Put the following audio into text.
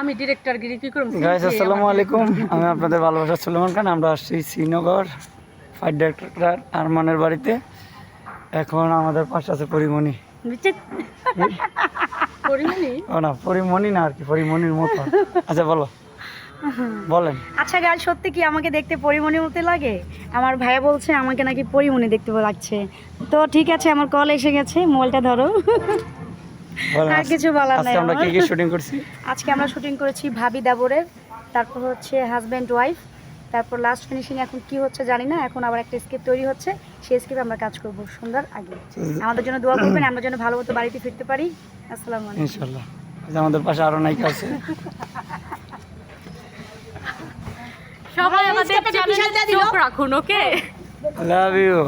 আমি ডিরেক্টর গিরি কি করব গাইস আসসালামু আলাইকুম, আমি আপনাদের ভালোবাসা সুলেমান খান। আমরা আসছি শ্রীনগর ফাইট ডাইরেক্টর আরমানের বাড়িতে। এখন আমাদের পাশে আছে পরিমণি। পরিমণি ও না, পরিমণি না আর কি, পরিমণির মতো। আচ্ছা বলো, বলেন। আচ্ছা গাল, সত্যি কি আমাকে দেখতে পরিমণির মতো লাগে? আমার ভাইয়া বলছে আমাকে নাকি পরিমণি দেখতে লাগছে। তো ঠিক আছে, আমার কল এসে গেছে, মোবাইলটা ধরো। বলেন, আর কিছু বলার নাই আজকে আমরা কি আমার। কি শুটিং করছি? আজকে আমরা শুটিং করেছি ভাবি দেবরের, তারপর হচ্ছে হাজব্যান্ড ওয়াইফ, তারপর লাস্ট ফিনিশিং এখন কি হচ্ছে জানি না। এখন আবার একটা স্ক্রিপ্ট তৈরি হচ্ছে, সেই স্ক্রিপ্ট আমরা কাজ করব সন্ধ্যার আগে। আমাদের জন্য দোয়া করবেন, আমরা যেন ভালো মতো বাড়িতে ফিরতে পারি। আসসালামু আলাইকুম। ইনশাআল্লাহ। আচ্ছা, আমাদের পাশে আরো নায়িকা আছে। সবাই আমাদের চ্যানেলে চোখ রাখুন, ওকে? Love you.